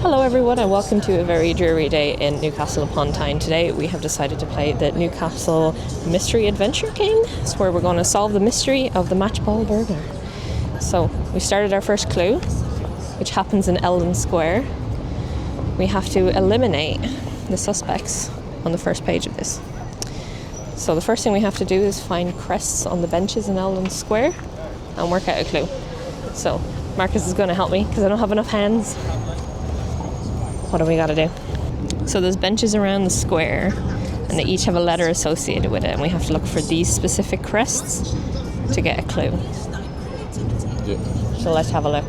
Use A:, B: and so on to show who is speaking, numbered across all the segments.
A: Hello everyone and welcome to a very dreary day in Newcastle upon Tyne. Today we have decided to play the Newcastle Mystery Adventure Game. It's where we're going to solve the mystery of the matchball burglar. So we started our first clue, which happens in Eldon Square. We have to eliminate the suspects on the first page of this. So the first thing we have to do is find crests on the benches in Eldon Square and work out a clue. So Marcus is going to help me because I don't have enough hands. What do we got to do? So there's benches around the square and they each have a letter associated with it, and we have to look for these specific crests to get a clue.
B: Yeah.
A: So let's have a look.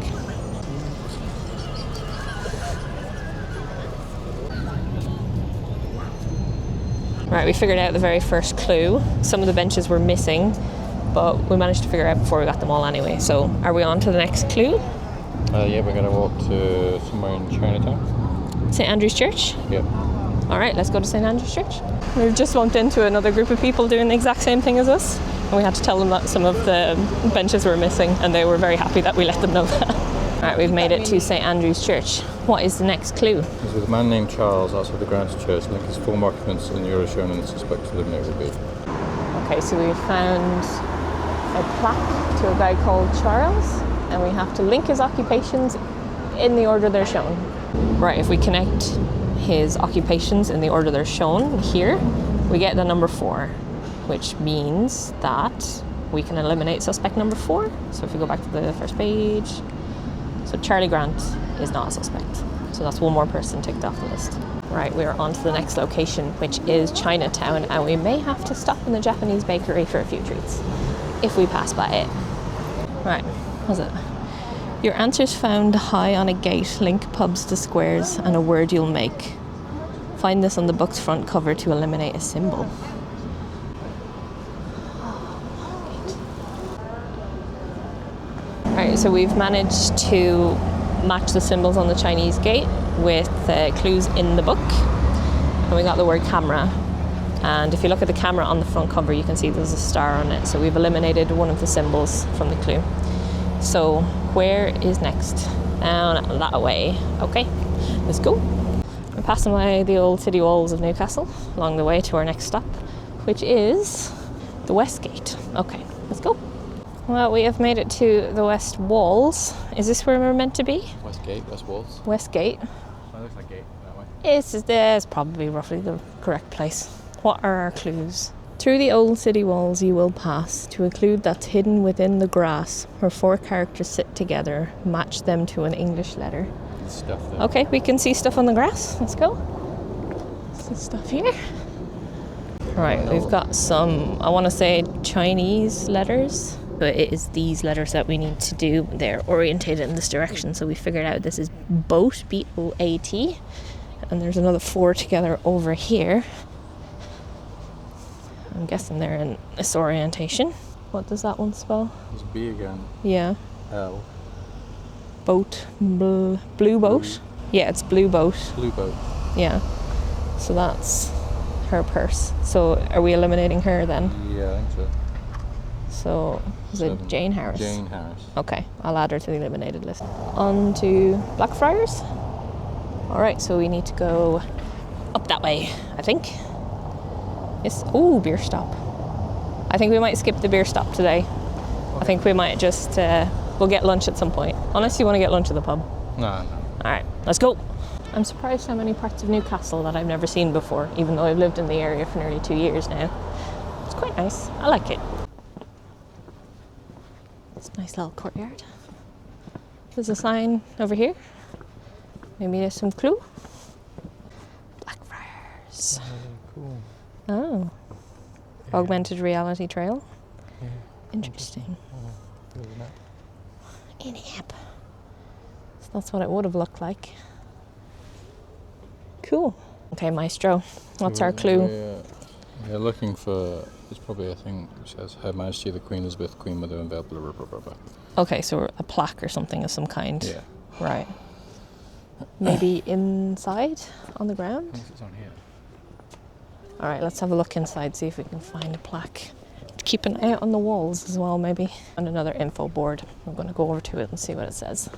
A: Right, we figured out the very first clue. Some of the benches were missing, but we managed to figure out before we got them all anyway. So are we on to the next clue?
B: Yeah, we're going to walk to somewhere in Chinatown.
A: St. Andrew's Church?
B: Yeah.
A: All right, let's go to St. Andrew's Church. We've just bumped into another group of people doing the exact same thing as us, and we had to tell them that some of the benches were missing, and they were very happy that we let them know that. All right, we've made it to St. Andrew's Church. What is the next clue?
B: There's a man named Charles outside the grounds of the church. Link his former occupants and the euro shown and the suspect eliminated would be.
A: Okay, so we found a plaque to a guy called Charles, and we have to link his occupations in the order they're shown. Right, if we connect his occupations in the order they're shown here, we get the number 4, which means that we can eliminate suspect number 4. So if we go back to the first page, so Charlie Grant is not a suspect. So that's one more person ticked off the list. Right, we're on to the next location, which is Chinatown, and we may have to stop in the Japanese bakery for a few treats if we pass by it. Right, what's it? Your answers found high on a gate link pubs to squares and a word you'll make. Find this on the book's front cover to eliminate a symbol. Alright, so we've managed to match the symbols on the Chinese gate with clues in the book. And we got the word camera. And if you look at the camera on the front cover, you can see there's a star on it. So we've eliminated one of the symbols from the clue. So where is next? Down that way. Okay, let's go. We're passing by the old city walls of Newcastle along the way to our next stop, which is the West Gate. Okay, let's go. Well, we have made it to the West Walls. Is this where we're meant to be?
B: West Gate, West Walls.
A: West Gate.
B: That looks like gate that way.
A: It's probably roughly the correct place. What are our clues? Through the old city walls you will pass to a clue that's hidden within the grass where 4 characters sit together. Match them to an English letter.
B: There's stuff there.
A: Okay, we can see stuff on the grass. Let's go. Some stuff here. Right, we've got some, I want to say Chinese letters, but it is these letters that we need to do. They're orientated in this direction, so we figured out this is boat, B-O-A-T, and there's another 4 together over here. I'm guessing they're in this orientation. What does that one spell?
B: There's B again.
A: Yeah.
B: L.
A: Boat. Blue boat? Yeah, it's blue boat.
B: Blue boat.
A: Yeah. So that's her purse. So are we eliminating her then?
B: Yeah, I think so.
A: So is it Jane Harris?
B: Jane Harris.
A: Okay, I'll add her to the eliminated list. On to Blackfriars. Alright, so we need to go up that way, I think. Yes. Oh, beer stop. I think we might skip the beer stop today. Okay. I think we might just, we'll get lunch at some point. Unless you want to get lunch at the pub.
B: No.
A: Alright, let's go. I'm surprised how many parts of Newcastle that I've never seen before, even though I've lived in the area for nearly 2 years now. It's quite nice. I like it. It's a nice little courtyard. There's a sign over here. Maybe there's some clue. Blackfriars.
B: Cool.
A: Oh. Yeah. Augmented reality trail. Yeah. Interesting. In-app. So that's what it would have looked like. Cool. Okay, Maestro. What's our clue?
B: We're looking for, it's probably a thing which says Her Majesty the Queen Elizabeth, Queen Mother and blah, blah, blah, blah, blah.
A: Okay, so a plaque or something of some kind.
B: Yeah.
A: Right. Maybe inside on the ground?
B: I think it's on here.
A: All right, let's have a look inside, see if we can find a plaque. Keep an eye out on the walls as well, maybe. And another info board. I'm going to go over to it and see what it says.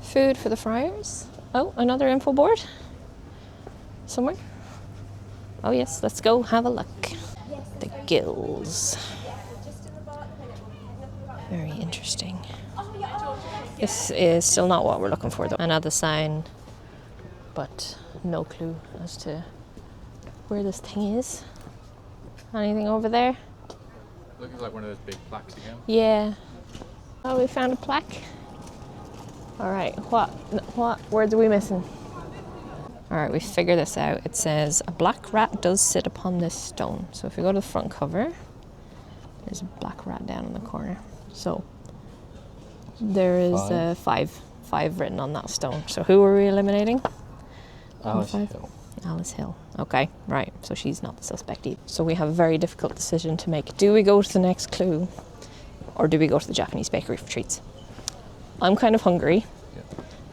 A: Food for the friars. Oh, another info board? Somewhere? Oh yes, let's go have a look. The gills. Very interesting. This is still not what we're looking for though. Another sign, but no clue as to where this thing is. Anything over there?
B: Looks like one of those big plaques again.
A: Yeah. Oh, we found a plaque. All right, what words are we missing? All right, we figured this out. It says, a black rat does sit upon this stone. So if we go to the front cover, there's a black rat down in the corner. So there is five written on that stone. So who are we eliminating?
B: Alice Hill.
A: Alice Hill. Okay, right. So she's not the suspect either. So we have a very difficult decision to make. Do we go to the next clue or do we go to the Japanese bakery for treats? I'm kind of hungry,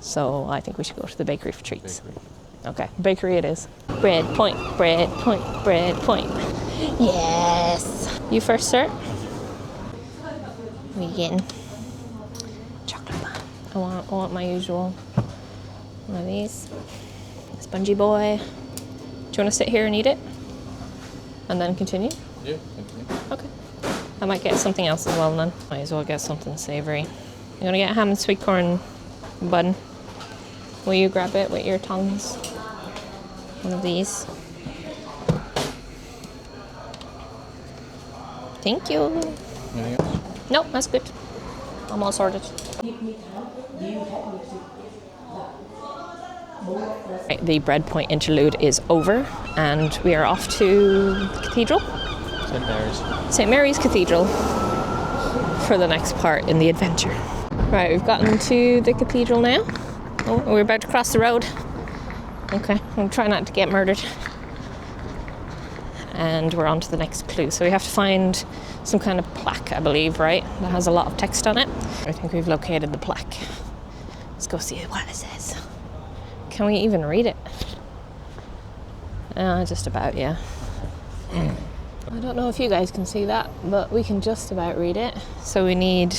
A: so I think we should go to the bakery for treats. Okay, bakery it is. Bread point, bread point, bread point. Yes! You first, sir. What are you getting? Chocolate bar. I want my usual one of these. Spongy boy. Do you want to sit here and eat it? And then continue?
B: Yeah, continue.
A: Okay. I might get something else as well then. Might as well get something savoury. You want to get ham and sweet corn bun? Will you grab it with your tongs? One of these. Thank you.
B: Anything else?
A: Nope, that's good. I'm all sorted. Right, the bread point interlude is over and we are off to the cathedral.
B: St. Mary's.
A: St. Mary's Cathedral for the next part in the adventure. Right, we've gotten to the cathedral now. Oh, we're about to cross the road. Okay, I'm trying not to get murdered. And we're on to the next clue. So we have to find some kind of plaque, I believe, right? That has a lot of text on it. I think we've located the plaque. Let's go see what it says. Can we even read it? Just about, yeah. I don't know if you guys can see that, but we can just about read it. So we need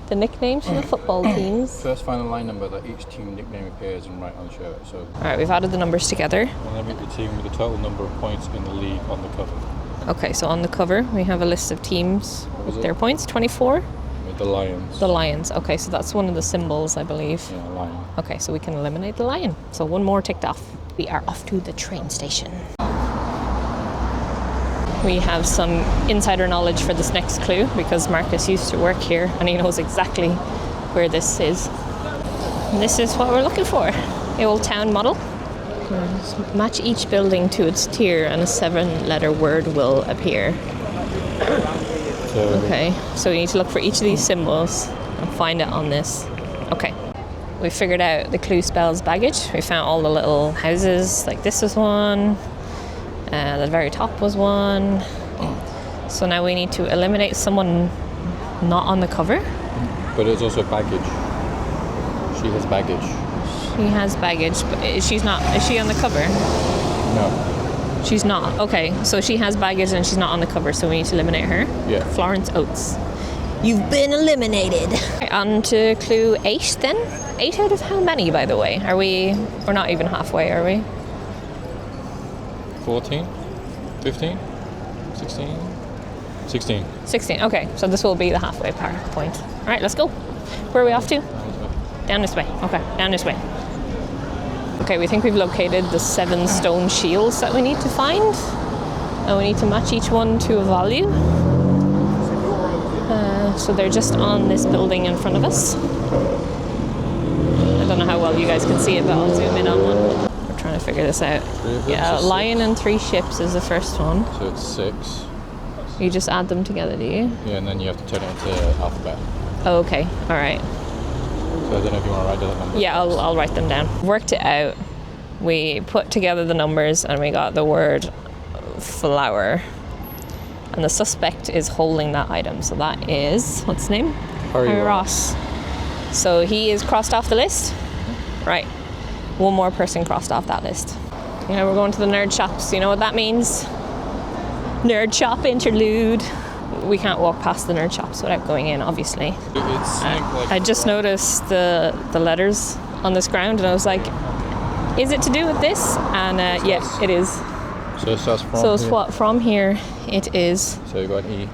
A: the nicknames for the football teams.
B: First find the line number that each team nickname appears in right on the shirt. So.
A: Alright, we've added the numbers together.
B: And then the team with the total number of points in the league on the cover.
A: Okay, so on the cover we have a list of teams with their points, 24.
B: With the Lions.
A: The Lions, okay, so that's one of the symbols, I believe.
B: Yeah, lion.
A: Okay, so we can eliminate the lion. So one more ticked off. We are off to the train station. We have some insider knowledge for this next clue because Marcus used to work here and he knows exactly where this is. And this is what we're looking for. The old town model. Match each building to its tier and a 7-letter word will appear. Okay, so we need to look for each of these symbols and find it on this. Okay, we figured out the clue spells baggage. We found all the little houses, like this was one. The very top was one. So now we need to eliminate someone not on the cover.
B: But it's also baggage. She has baggage.
A: She has baggage, but she's not. Is she on the cover?
B: No.
A: She's not. Okay, so she has baggage and she's not on the cover, so we need to eliminate her.
B: Yeah.
A: Florence Oates. You've been eliminated. Right, on to clue 8 then. 8 out of how many, by the way? We're not even halfway, are we?
B: 14? 15? 16? 16.
A: 16, okay, so this will be the halfway point. All right, let's go. Where are we off to? Down this way. Okay, down this way. Okay, we think we've located the 7 stone shields that we need to find. And we need to match each one to a value. So they're just on this building in front of us. I don't know how well you guys can see it, but I'll zoom in on one. We're trying to figure this out. Yeah, lion and 3 ships is the first one.
B: So it's 6.
A: You just add them together, do you?
B: Yeah, and then you have to turn it into alphabet.
A: Oh, okay, all right.
B: So I don't know if you want to write down the numbers.
A: Yeah, I'll write them down. Worked it out. We put together the numbers and we got the word flower. And the suspect is holding that item. So that is, what's his name?
B: Harry
A: Ross. So he is crossed off the list. Right. One more person crossed off that list. Now we're going to the nerd shops. You know what that means? Nerd shop interlude. We can't walk past the nerd shops without going in, obviously.
B: It's like
A: I just noticed the letters on this ground, and I was like, is it to do with this? And yeah, it is.
B: So it starts from
A: So it's
B: here.
A: what, from here it is.
B: So you got an E.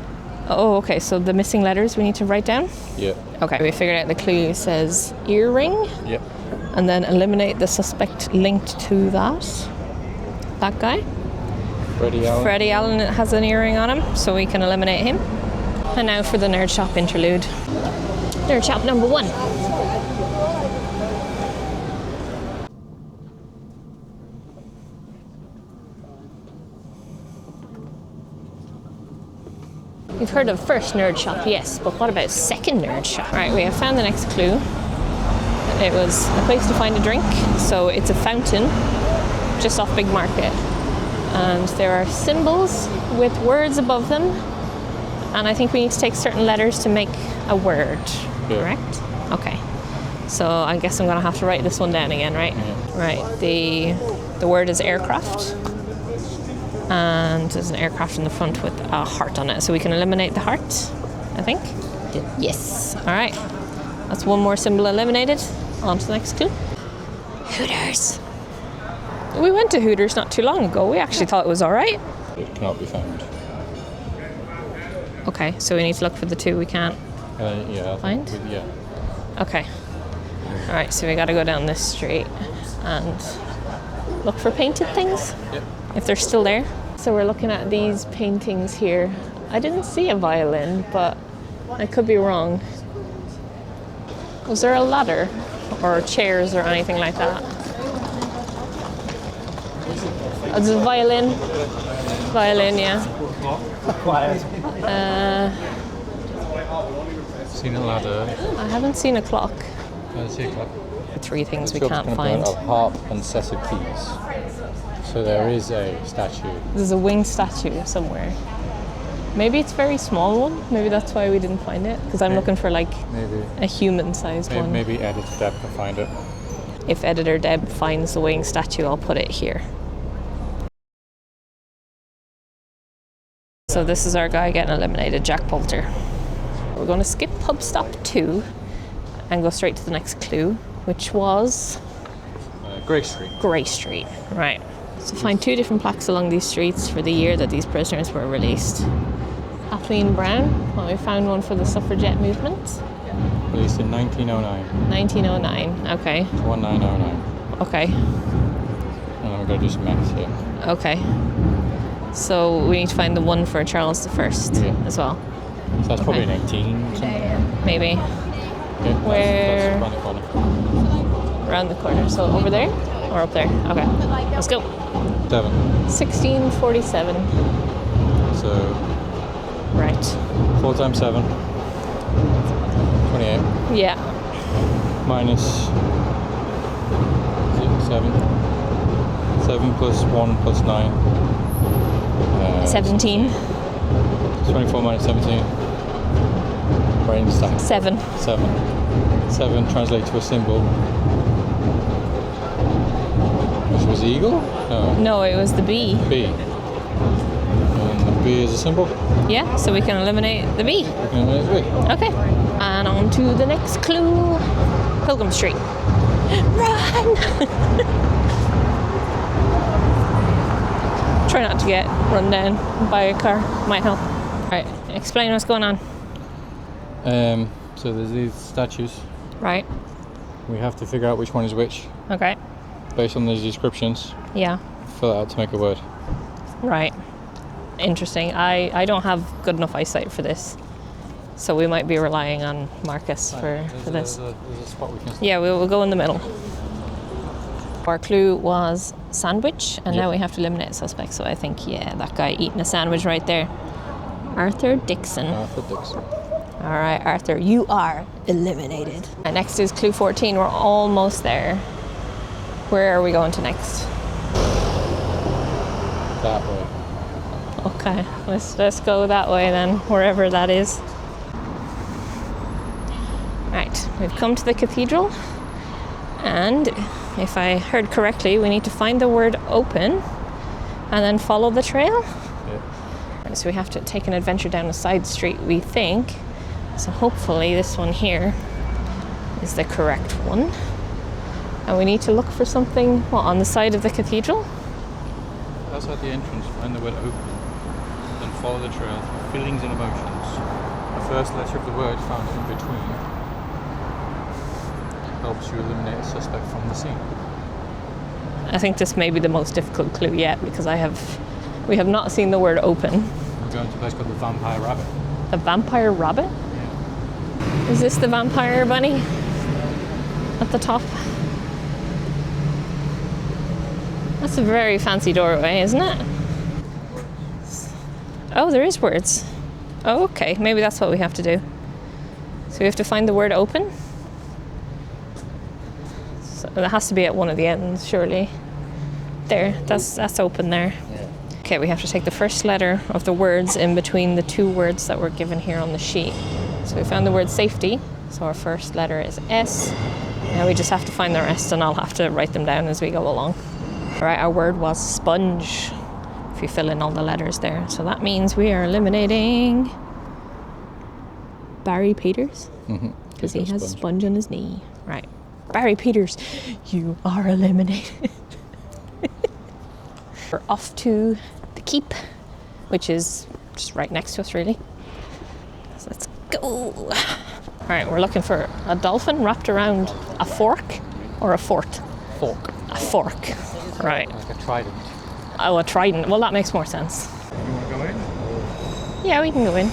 A: Oh, okay, so the missing letters we need to write down?
B: Yeah.
A: Okay, we figured out the clue says earring,
B: Yeah.
A: and then eliminate the suspect linked to that. That guy.
B: Freddie Allen.
A: Freddie Allen has an earring on him, so we can eliminate him. And now for the nerd shop interlude. Nerd shop number 1. You've heard of first nerd shop, yes, but what about second nerd shop? Right, we have found the next clue. It was a place to find a drink, so it's a fountain just off Big Market. And there are symbols with words above them, and I think we need to take certain letters to make a word, correct? Okay. So I guess I'm gonna have to write this one down again, right?
B: Yeah.
A: Right, the word is aircraft. And there's an aircraft in the front with a heart on it, so we can eliminate the heart, I think. Yes. All right. That's one more symbol eliminated. On to the next clue. Hooters. We went to Hooters not too long ago. We actually thought it was all right.
B: It cannot be found.
A: Okay, so we need to look for the two we can't
B: Yeah.
A: find.
B: Yeah.
A: Okay. All right, so we got to go down this street and look for painted things.
B: Yep.
A: If they're still there. So we're looking at these paintings here. I didn't see a violin, but I could be wrong. Was there a ladder or chairs or anything like that? Oh, there's a violin. Violin, yeah.
B: Seen a ladder.
A: I haven't seen a clock.
B: I see a clock.
A: 3 things we
B: Shop's
A: can't
B: component
A: find.
B: of harp and set of keys. So there is a statue.
A: There's a winged statue somewhere. Maybe it's a very small one. Maybe that's why we didn't find it. Because I'm looking for like
B: Maybe.
A: a human-sized one.
B: Maybe Editor Deb can find it.
A: If Editor Deb finds the winged statue, I'll put it here. So this is our guy getting eliminated, Jack Poulter. We're going to skip pub stop 2 and go straight to the next clue, which was
B: Grey Street.
A: Grey Street. Right. So find 2 different plaques along these streets for the year that these prisoners were released. Kathleen Brown, well, we found one for the suffragette movement.
B: Released in 1909.
A: 1909, okay.
B: 1909.
A: Okay,
B: And I'm going to do some maths here.
A: okay. So we need to find the one for Charles I as well.
B: So that's probably an 18 something.
A: Maybe.
B: Yeah,
A: Where?
B: That's around the corner.
A: Around the corner. So over there or up there? Okay, let's go.
B: 7.
A: 1647.
B: So
A: Right.
B: 4 times 7. 28.
A: Yeah.
B: Minus 7. 7 plus 1 plus 9.
A: 17.
B: 24 minus 17. Brain stack.
A: 7.
B: 7. 7 translates to a symbol. Which was eagle? No.
A: No, it was the B.
B: B. And the B is a symbol.
A: Yeah, so we can eliminate the B.
B: We can eliminate B.
A: Okay. And on to the next clue. Pilgrim Street. Run! Try not to get run down by a car. Might help. Right, explain what's going on.
B: So there's these statues.
A: Right.
B: We have to figure out which one is which
A: Okay.
B: based on these descriptions.
A: Yeah.
B: Fill it out to make a word.
A: Right. Interesting. I don't have good enough eyesight for this. So we might be relying on Marcus for this.
B: There's a spot we can.
A: Yeah, we'll go in the middle. Our clue was sandwich, and now we have to eliminate a suspect. So I think, yeah, that guy eating a sandwich right there. Arthur Dixon.
B: Arthur Dixon.
A: All right, Arthur, you are eliminated. And next is clue 14. We're almost there. Where are we going to next?
B: That way.
A: Okay, let's go that way then, wherever that is. Right, we've come to the cathedral, and if I heard correctly, we need to find the word open and then follow the trail.
B: Yeah.
A: Right, so we have to take an adventure down a side street, we think. So hopefully this one here is the correct one. And we need to look for something, what, on the side of the cathedral?
B: Outside the entrance, find the word open. Then follow the trail through feelings and emotions. The first letter of the word found in between helps you eliminate a suspect from the scene.
A: I think this may be the most difficult clue yet because we have not seen the word open.
B: We're going to a place called the Vampire Rabbit.
A: The Vampire Rabbit?
B: Yeah.
A: Is this the vampire bunny at the top? That's a very fancy doorway, isn't it? Oh, there is words. Oh, okay. Maybe that's what we have to do. So we have to find the word open. So that has to be at one of the ends, surely. There, that's open there.
B: Yeah.
A: Okay, we have to take the first letter of the words in between the two words that were given here on the sheet. So we found the word safety. So our first letter is S. Now we just have to find the rest, and I'll have to write them down as we go along. All right, our word was sponge, if you fill in all the letters there. So that means we are eliminating Barry Peters, because he has a sponge on his knee. Right, Barry Peters, you are eliminated. We're off to the keep, which is just right next to us, really. So let's go. All right, we're looking for a dolphin wrapped around a fork or a fort?
B: Fork.
A: A fork. Right.
B: Like a trident.
A: Oh, a trident. Well, that makes more sense.
B: You want to go in?
A: Yeah, we can go in.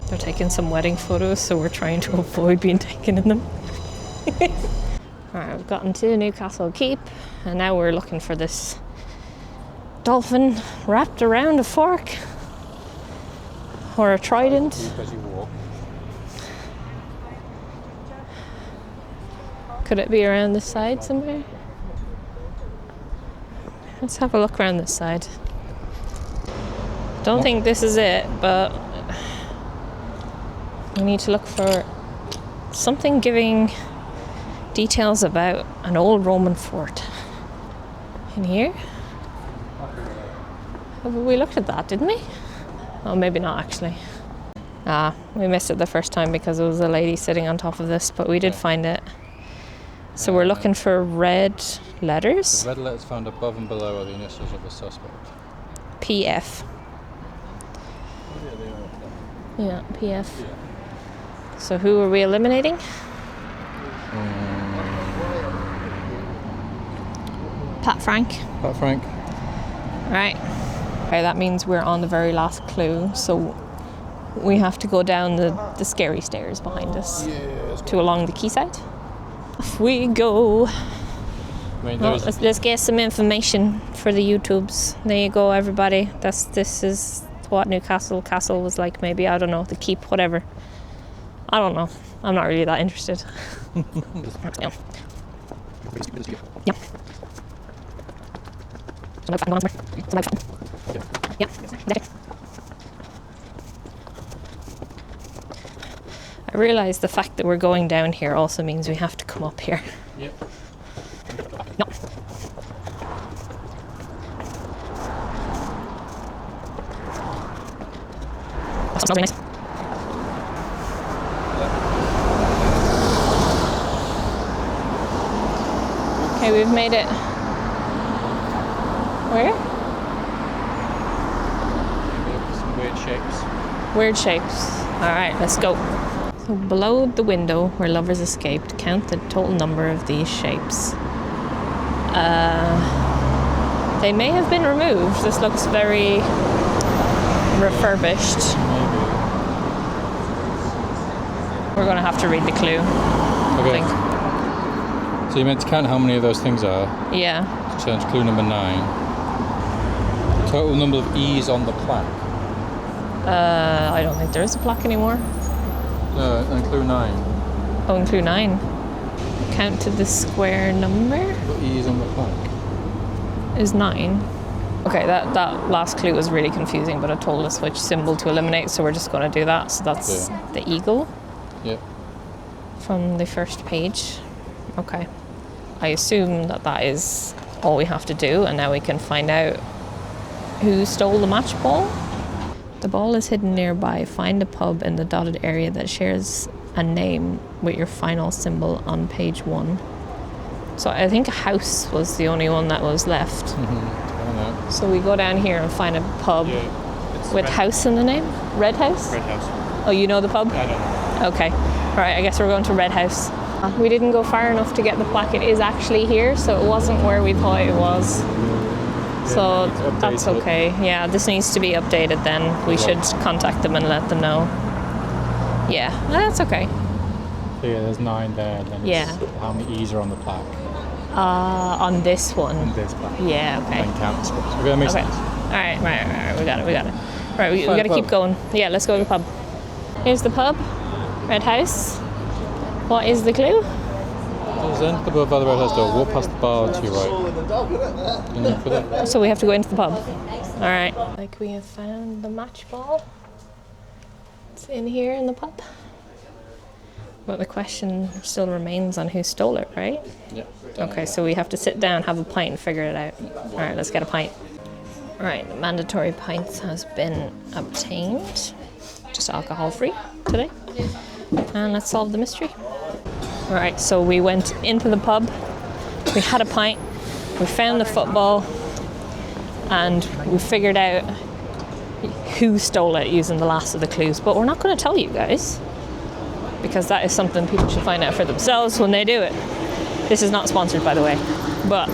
A: They're taking some wedding photos, so we're trying to avoid being taken in them. Alright, we've gotten to Newcastle Keep, and now we're looking for this dolphin wrapped around a fork or a trident.
B: As you walk.
A: Could it be around this side somewhere? Let's have a look around this side. Don't think this is it, but we need to look for something giving details about an old Roman fort. In here? We looked at that, didn't we? Oh, maybe not actually. We missed it the first time because there was a lady sitting on top of this, but we did find it. So we're looking for red letters.
B: The red letters found above and below are the initials of the suspect.
A: PF. Yeah, PF.
B: Yeah.
A: So who are we eliminating? Pat Frank.
B: Pat Frank.
A: Right. Okay, that means we're on the very last clue, so we have to go down the scary stairs behind us to along the quayside. Off we go. Well, let's get some information for the YouTubes. There you go, everybody. This is what Newcastle Castle was like, maybe. I don't know. The keep, whatever. I don't know. I'm not really that interested. Yeah. Yeah. Yeah. I realise the fact that we're going down here also means we have to come up here.
B: Yep.
A: No. That smells really nice. Okay, we've made it. Where?
B: Some weird shapes.
A: Weird shapes. Alright, let's go. So below the window where lovers escaped, count the total number of these shapes. They may have been removed. This looks very refurbished.
B: Maybe.
A: We're going to have to read the clue.
B: Okay.
A: I think.
B: So you meant to count how many of those things are.
A: Yeah.
B: To change clue number 9. Total number of E's on the plaque.
A: I don't think there is a plaque anymore.
B: No, and clue 9.
A: Oh, and clue 9. Count to the square number.
B: What E's on the plaque?
A: Is 9. Okay, that last clue was really confusing, but it told us which symbol to eliminate, so we're just going to do that. So that's the eagle.
B: Yep.
A: From the first page. Okay. I assume that is all we have to do, and now we can find out who stole the match ball. The ball is hidden nearby. Find a pub in the dotted area that shares a name with your final symbol on page 1. So I think a house was the only one that was left.
B: I don't know.
A: So we go down here and find a pub
B: It's
A: with
B: red,
A: house in the name. Red House?
B: Red House.
A: Oh, you know the pub?
B: I don't know.
A: Okay. All right, I guess we're going to Red House. We didn't go far enough to get the plaque. It is actually here, so it wasn't where we thought it was. So that's okay. Yeah, this needs to be updated then. We should contact them and let them know. Yeah, that's okay.
B: So yeah, there's 9 there. And then
A: Yeah.
B: how many E's are on the plaque?
A: On this one.
B: On this plaque.
A: Yeah, okay.
B: And count the squares. Okay, that makes
A: Okay.
B: sense.
A: All right, right. We got it. Right, we got to keep
B: pub.
A: going. Yeah, let's go to the pub. Here's the pub, Red House. What is the clue?
B: So then above the Red House door, walk past the bar to your right. And look for that.
A: So we have to go into the pub. All right. Like we have found the match ball. It's in here in the pub. But the question still remains on who stole it, right?
B: Yeah.
A: Okay, so we have to sit down, have a pint, and figure it out. All right, let's get a pint. All right, the mandatory pints has been obtained. Just alcohol-free today. And let's solve the mystery. All right, so we went into the pub. We had a pint. We found the football. And we figured out who stole it using the last of the clues. But we're not going to tell you guys, because that is something people should find out for themselves when they do it. This is not sponsored, by the way, but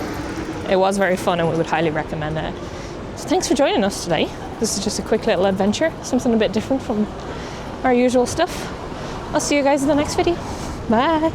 A: it was very fun and we would highly recommend it. So thanks for joining us today. This is just a quick little adventure, something a bit different from our usual stuff. I'll see you guys in the next video. Bye.